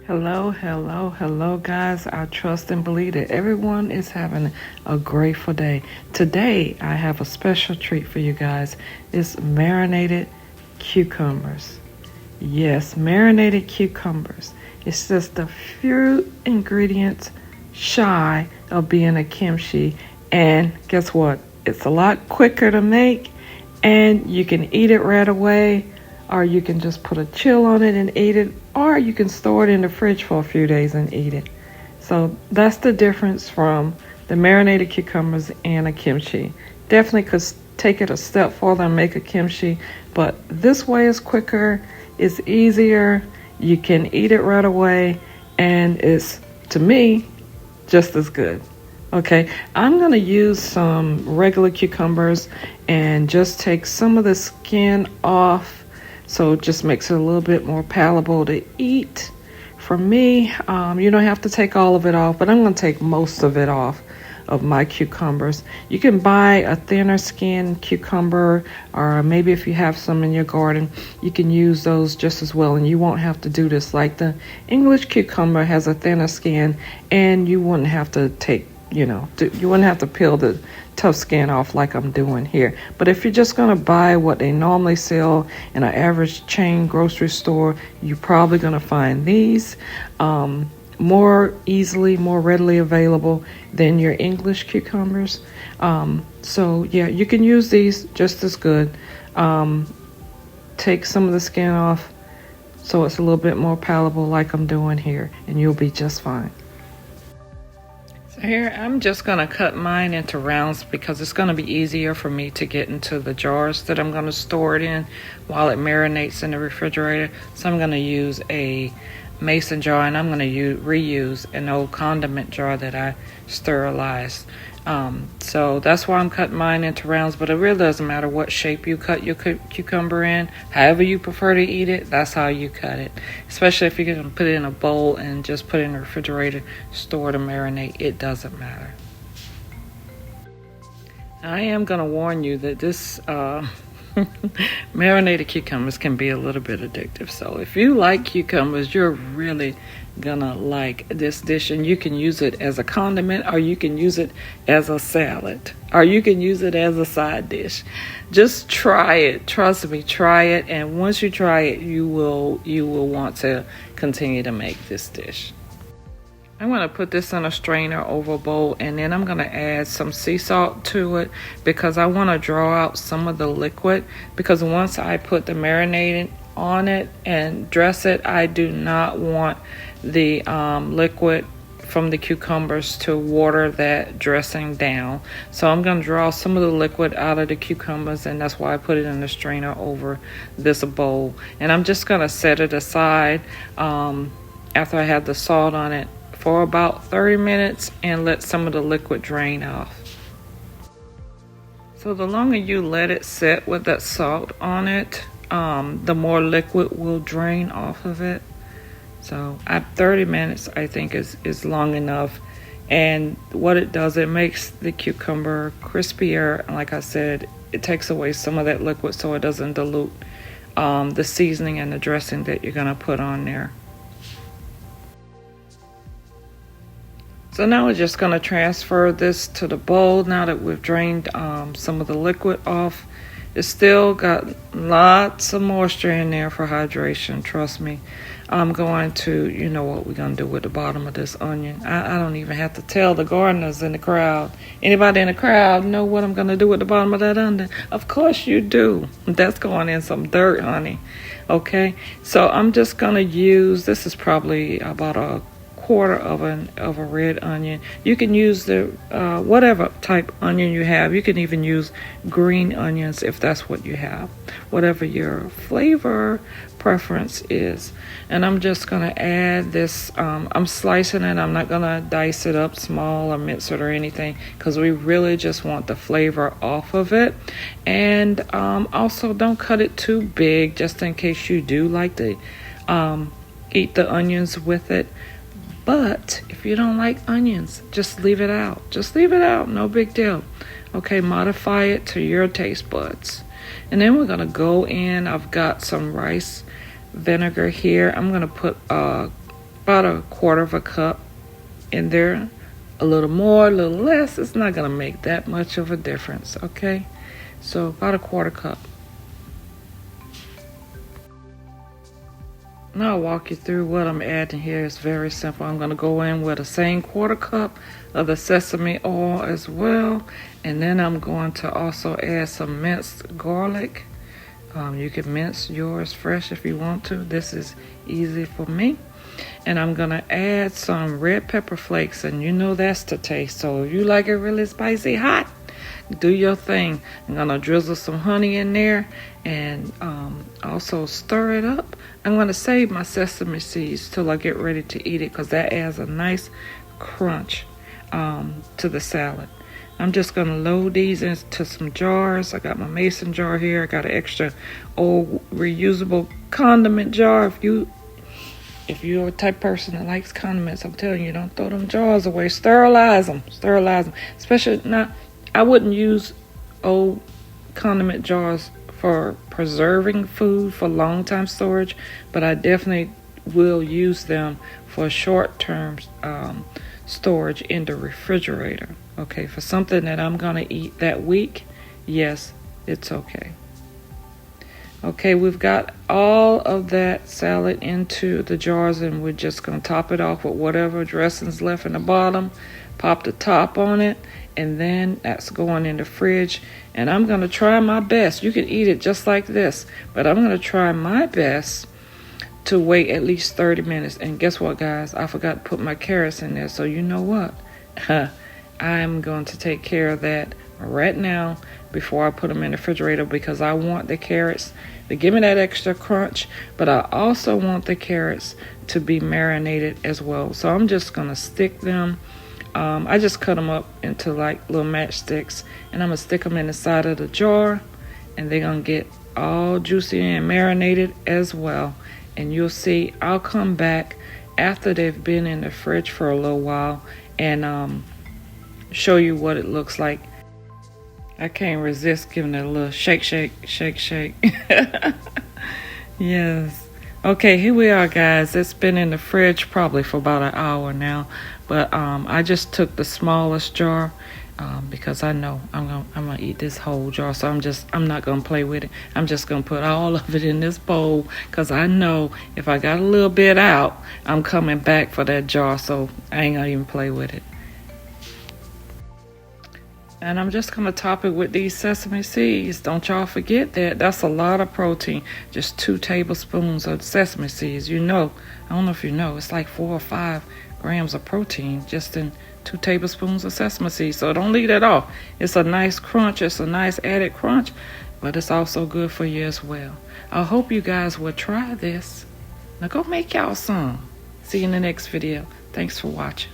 Hello, guys. I trust and believe that everyone is having a grateful day. Today, I have a special treat for you guys. It's marinated cucumbers. Yes, marinated cucumbers. It's just a few ingredients shy of being a kimchi. And guess what? It's a lot quicker to make, and you can eat it right away, or you can just put a chill on it and eat it, or you can store it in the fridge for a few days and eat it. So that's the difference from the marinated cucumbers and a kimchi. Definitely could take it a step further and make a kimchi, but this way is quicker, it's easier, you can eat it right away, and it's, to me, just as good. Okay, I'm going to use some regular cucumbers and just take some of the skin off, so it just makes it a little bit more palatable to eat. For me, you don't have to take all of it off, but I'm going to take most of it off of my cucumbers. You can buy a thinner skin cucumber, or maybe if you have some in your garden, you can use those just as well, and you won't have to do this. Like the English cucumber has a thinner skin, and you wouldn't have to take, you wouldn't have to peel the tough skin off like I'm doing here. But if you're just going to buy what they normally sell in an average chain grocery store, you're probably going to find these more easily, more readily available than your English cucumbers. So yeah, you can use these just as good. Take some of the skin off so it's a little bit more palatable like I'm doing here, and you'll be just fine. So here I'm just going to cut mine into rounds because it's going to be easier for me to get into the jars that I'm going to store it in while it marinates in the refrigerator. So I'm going to use a mason jar, and I'm going to reuse an old condiment jar that I sterilized. So that's why I'm cutting mine into rounds, but it really doesn't matter what shape you cut your cucumber in. However you prefer to eat it, that's how you cut it. Especially if you're going to put it in a bowl and just put it in the refrigerator, store to marinate, it doesn't matter. I am going to warn you that this marinated cucumbers can be a little bit addictive. So if you like cucumbers, you're really gonna like this dish, and you can use it as a condiment, or you can use it as a salad, or you can use it as a side dish. Just try it. Trust me, try it, and once you try it, you will want to continue to make this dish. I'm going to put this in a strainer over a bowl, and then I'm going to add some sea salt to it because I want to draw out some of the liquid, because once I put the marinade on it and dress it, I do not want the liquid from the cucumbers to water that dressing down. So I'm going to draw some of the liquid out of the cucumbers, and that's why I put it in the strainer over this bowl. And I'm just going to set it aside after I have the salt on it for about 30 minutes and let some of the liquid drain off. So the longer you let it sit with that salt on it, the more liquid will drain off of it. So at 30 minutes, I think is long enough. And what it does, it makes the cucumber crispier. Like I said, it takes away some of that liquid so it doesn't dilute the seasoning and the dressing that you're gonna put on there. So now we're just going to transfer this to the bowl now that we've drained some of the liquid off. It's still got lots of moisture in there for hydration, trust me. I'm going to, you know what we're going to do with the bottom of this onion. I don't even have to tell the gardeners in the crowd. Anybody in the crowd know what I'm going to do with the bottom of that onion? Of course you do. That's going in some dirt, honey. Okay, so I'm just going to use, this is probably about a quarter of a red onion. You can use the whatever type onion you have. You can even use green onions if that's what you have, whatever your flavor preference is. And I'm just gonna add this. I'm slicing it. I'm not gonna dice it up small or mince it or anything, because we really just want the flavor off of it. And also don't cut it too big, just in case you do like to eat the onions with it. But if you don't like onions, just leave it out. Just leave it out. No big deal. Okay, modify it to your taste buds. And then we're going to go in. I've got some rice vinegar here. I'm going to put about a quarter of a cup in there. A little more, a little less, it's not going to make that much of a difference, okay? So about a quarter cup. Now I'll walk you through what I'm adding here. It's very simple. I'm going to go in with the same quarter cup of the sesame oil as well. And then I'm going to also add some minced garlic. You can mince yours fresh if you want to. This is easy for me. And I'm going to add some red pepper flakes. And you know that's to taste. So if you like it really spicy hot, do your thing. I'm going to drizzle some honey in there and also stir it up. I'm going to save my sesame seeds till I get ready to eat it because that adds a nice crunch to the salad. I'm just going to load these into some jars. I got my mason jar here. I got an extra old reusable condiment jar. If you're a type of person that likes condiments, I'm telling you, don't throw them jars away. Sterilize them. Sterilize them. Especially not, I wouldn't use old condiment jars for preserving food for long time storage, but I definitely will use them for short-term storage in the refrigerator. Okay, for something that I'm gonna eat that week, yes, it's okay. Okay, we've got all of that salad into the jars, and we're just gonna top it off with whatever dressing's left in the bottom. Pop the top on it, and then that's going in the fridge. And I'm going to try my best. You can eat it just like this, but I'm going to try my best to wait at least 30 minutes. And guess what, guys? I forgot to put my carrots in there. So you know what? I'm going to take care of that right now before I put them in the refrigerator, because I want the carrots to give me that extra crunch, but I also want the carrots to be marinated as well. So I'm just going to stick them. I just cut them up into like little matchsticks, and I'm going to stick them in the side of the jar, and they're going to get all juicy and marinated as well. And you'll see, I'll come back after they've been in the fridge for a little while and show you what it looks like. I can't resist giving it a little shake, shake, shake, shake. Yes. Okay, here we are, guys. It's been in the fridge probably for about an hour now, but I just took the smallest jar because I know I'm gonna eat this whole jar. So I'm not gonna play with it. I'm just gonna put all of it in this bowl because I know if I got a little bit out, I'm coming back for that jar. So I ain't gonna even play with it. And I'm just going to top it with these sesame seeds. Don't y'all forget that. That's a lot of protein. Just 2 tablespoons of sesame seeds. You know, I don't know if you know, it's like 4 or 5 grams of protein just in 2 tablespoons of sesame seeds. So don't leave that off. It's a nice crunch. It's a nice added crunch, but it's also good for you as well. I hope you guys will try this. Now go make y'all some. See you in the next video. Thanks for watching.